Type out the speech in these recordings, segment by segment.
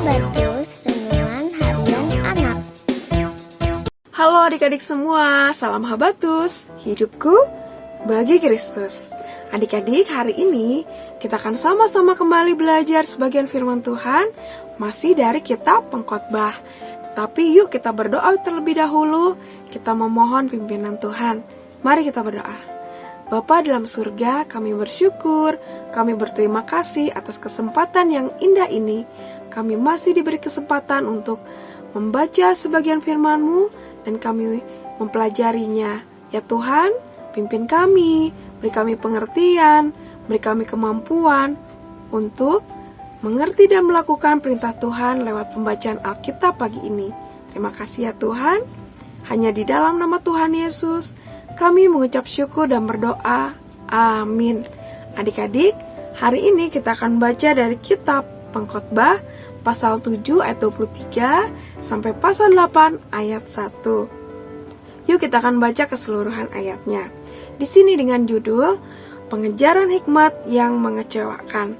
Habatus Renungan Harian Anak. Halo adik-adik semua, salam Habatus, hidupku bagi Kristus. Adik-adik, hari ini kita akan sama-sama kembali belajar sebagian firman Tuhan, masih dari kitab Pengkhotbah. Tapi yuk kita berdoa terlebih dahulu, kita memohon pimpinan Tuhan. Mari kita berdoa. Bapa dalam surga, kami bersyukur, kami berterima kasih atas kesempatan yang indah ini. Kami masih diberi kesempatan untuk membaca sebagian firman-Mu dan kami mempelajarinya. Ya Tuhan, pimpin kami, beri kami pengertian, beri kami kemampuan untuk mengerti dan melakukan perintah Tuhan lewat pembacaan Alkitab pagi ini. Terima kasih ya Tuhan. Hanya di dalam nama Tuhan Yesus kami mengucap syukur dan berdoa. Amin. Adik-adik, hari ini kita akan baca dari kitab Pengkhotbah pasal 7 ayat 23 sampai pasal 8 ayat 1. Yuk kita akan baca keseluruhan ayatnya. Di sini dengan judul Pengejaran Hikmat yang Mengecewakan.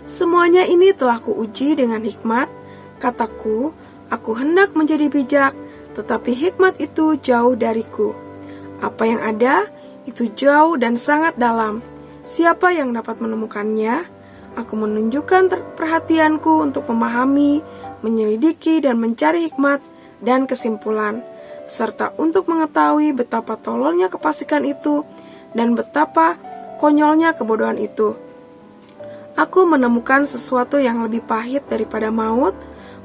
Semuanya ini telah kuuji dengan hikmat, kataku, aku hendak menjadi bijak, tetapi hikmat itu jauh dariku. Apa yang ada, itu jauh dan sangat dalam. Siapa yang dapat menemukannya? Aku menunjukkan perhatianku untuk memahami, menyelidiki dan mencari hikmat dan kesimpulan, serta untuk mengetahui betapa tololnya kefasikan itu dan betapa konyolnya kebodohan itu. Aku menemukan sesuatu yang lebih pahit daripada maut,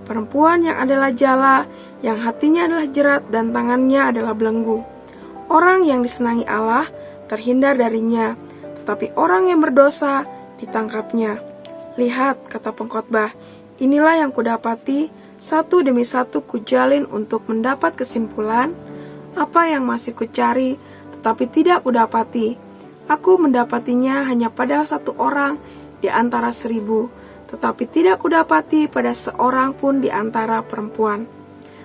perempuan yang adalah jala, yang hatinya adalah jerat dan tangannya adalah belenggu. Orang yang disenangi Allah terhindar darinya, tetapi orang yang berdosa ditangkapnya. Lihat, kata pengkhotbah, inilah yang kudapati, satu demi satu kujalin untuk mendapat kesimpulan. Apa yang masih kucari, tetapi tidak kudapati. Aku mendapatinya hanya pada satu orang di antara 1000, tetapi tidak kudapati pada seorang pun di antara perempuan.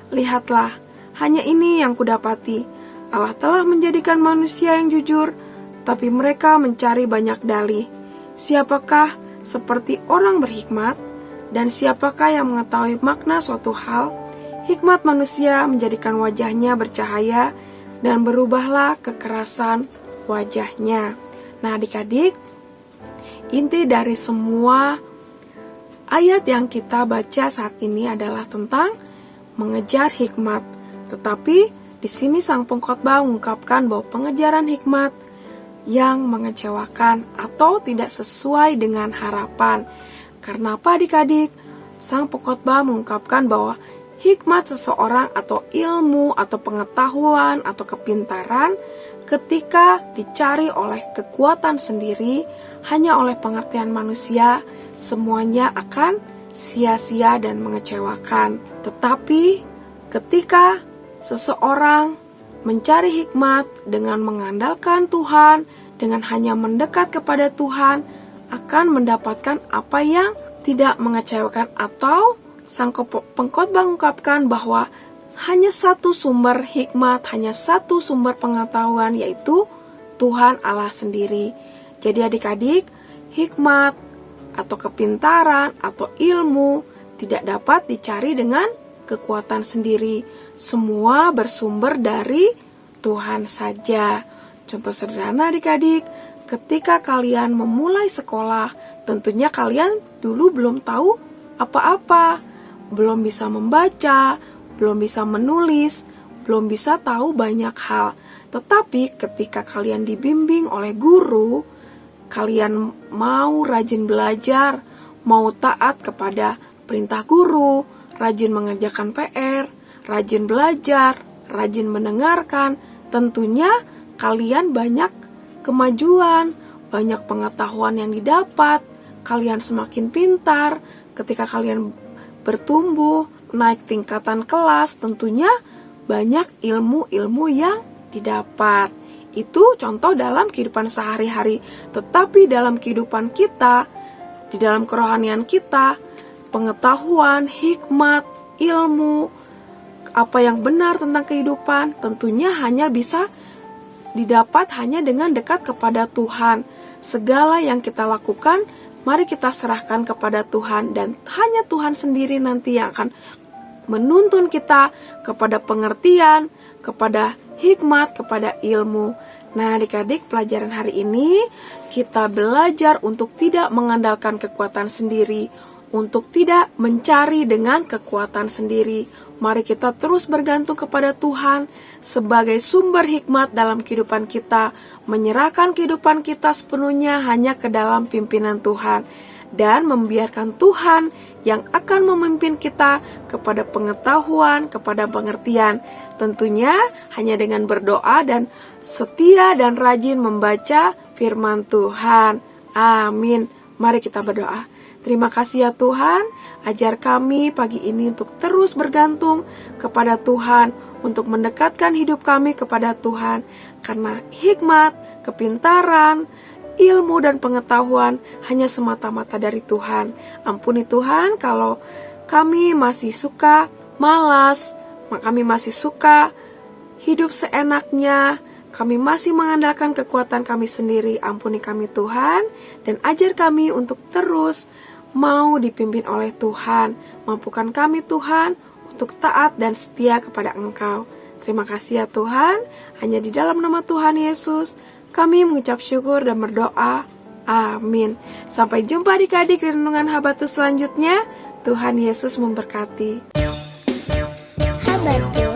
Lihatlah, hanya ini yang kudapati. Allah telah menjadikan manusia yang jujur, tapi mereka mencari banyak dalih. Siapakah seperti orang berhikmat, dan siapakah yang mengetahui makna suatu hal? Hikmat manusia menjadikan wajahnya bercahaya, dan berubahlah kekerasan wajahnya. Nah adik-adik, inti dari semua ayat yang kita baca saat ini adalah tentang mengejar hikmat. Tetapi di sini sang pengkhotbah mengungkapkan bahwa pengejaran hikmat yang mengecewakan atau tidak sesuai dengan harapan. Karena apa adik-adik? Sang pengkhotbah mengungkapkan bahwa hikmat seseorang atau ilmu atau pengetahuan atau kepintaran ketika dicari oleh kekuatan sendiri, hanya oleh pengertian manusia, semuanya akan sia-sia dan mengecewakan. Tetapi ketika seseorang mencari hikmat dengan mengandalkan Tuhan, dengan hanya mendekat kepada Tuhan, akan mendapatkan apa yang tidak mengecewakan. Atau sang pengkhotbah mengungkapkan bahwa hanya satu sumber hikmat, hanya satu sumber pengetahuan, yaitu Tuhan Allah sendiri. Jadi adik-adik, hikmat atau kepintaran atau ilmu tidak dapat dicari dengan kekuatan sendiri. Semua bersumber dari Tuhan saja. Contoh sederhana adik-adik, ketika kalian memulai sekolah, tentunya kalian dulu belum tahu apa-apa, belum bisa membaca, belum bisa menulis, belum bisa tahu banyak hal. Tetapi ketika kalian dibimbing oleh guru, kalian mau rajin belajar, mau taat kepada perintah guru, rajin mengerjakan PR, rajin belajar, rajin mendengarkan, tentunya kalian banyak kemajuan, banyak pengetahuan yang didapat, kalian semakin pintar. Ketika kalian bertumbuh, naik tingkatan kelas, tentunya banyak ilmu-ilmu yang didapat. Itu contoh dalam kehidupan sehari-hari. Tetapi dalam kehidupan kita, di dalam kerohanian kita, pengetahuan, hikmat, ilmu, apa yang benar tentang kehidupan, tentunya hanya bisa didapat hanya dengan dekat kepada Tuhan. Segala yang kita lakukan mari kita serahkan kepada Tuhan, dan hanya Tuhan sendiri nanti yang akan menuntun kita kepada pengertian, kepada hikmat, kepada ilmu. Nah, adik-adik, pelajaran hari ini kita belajar untuk tidak mengandalkan kekuatan sendiri, untuk tidak mencari dengan kekuatan sendiri. Mari kita terus bergantung kepada Tuhan sebagai sumber hikmat dalam kehidupan kita, menyerahkan kehidupan kita sepenuhnya hanya ke dalam pimpinan Tuhan, dan membiarkan Tuhan yang akan memimpin kita kepada pengetahuan, kepada pengertian. Tentunya hanya dengan berdoa dan setia dan rajin membaca firman Tuhan. Amin. Mari kita berdoa. Terima kasih ya Tuhan, ajar kami pagi ini untuk terus bergantung kepada Tuhan, untuk mendekatkan hidup kami kepada Tuhan, karena hikmat, kepintaran, ilmu dan pengetahuan hanya semata-mata dari Tuhan. Ampuni Tuhan kalau kami masih suka malas, kami masih suka hidup seenaknya, kami masih mengandalkan kekuatan kami sendiri. Ampuni kami Tuhan, dan ajar kami untuk terus mau dipimpin oleh Tuhan. Mampukan kami Tuhan untuk taat dan setia kepada Engkau. Terima kasih ya Tuhan, hanya di dalam nama Tuhan Yesus kami mengucap syukur dan berdoa. Amin. Sampai jumpa adik-adik di renungan Habatus selanjutnya. Tuhan Yesus memberkati. Habatus.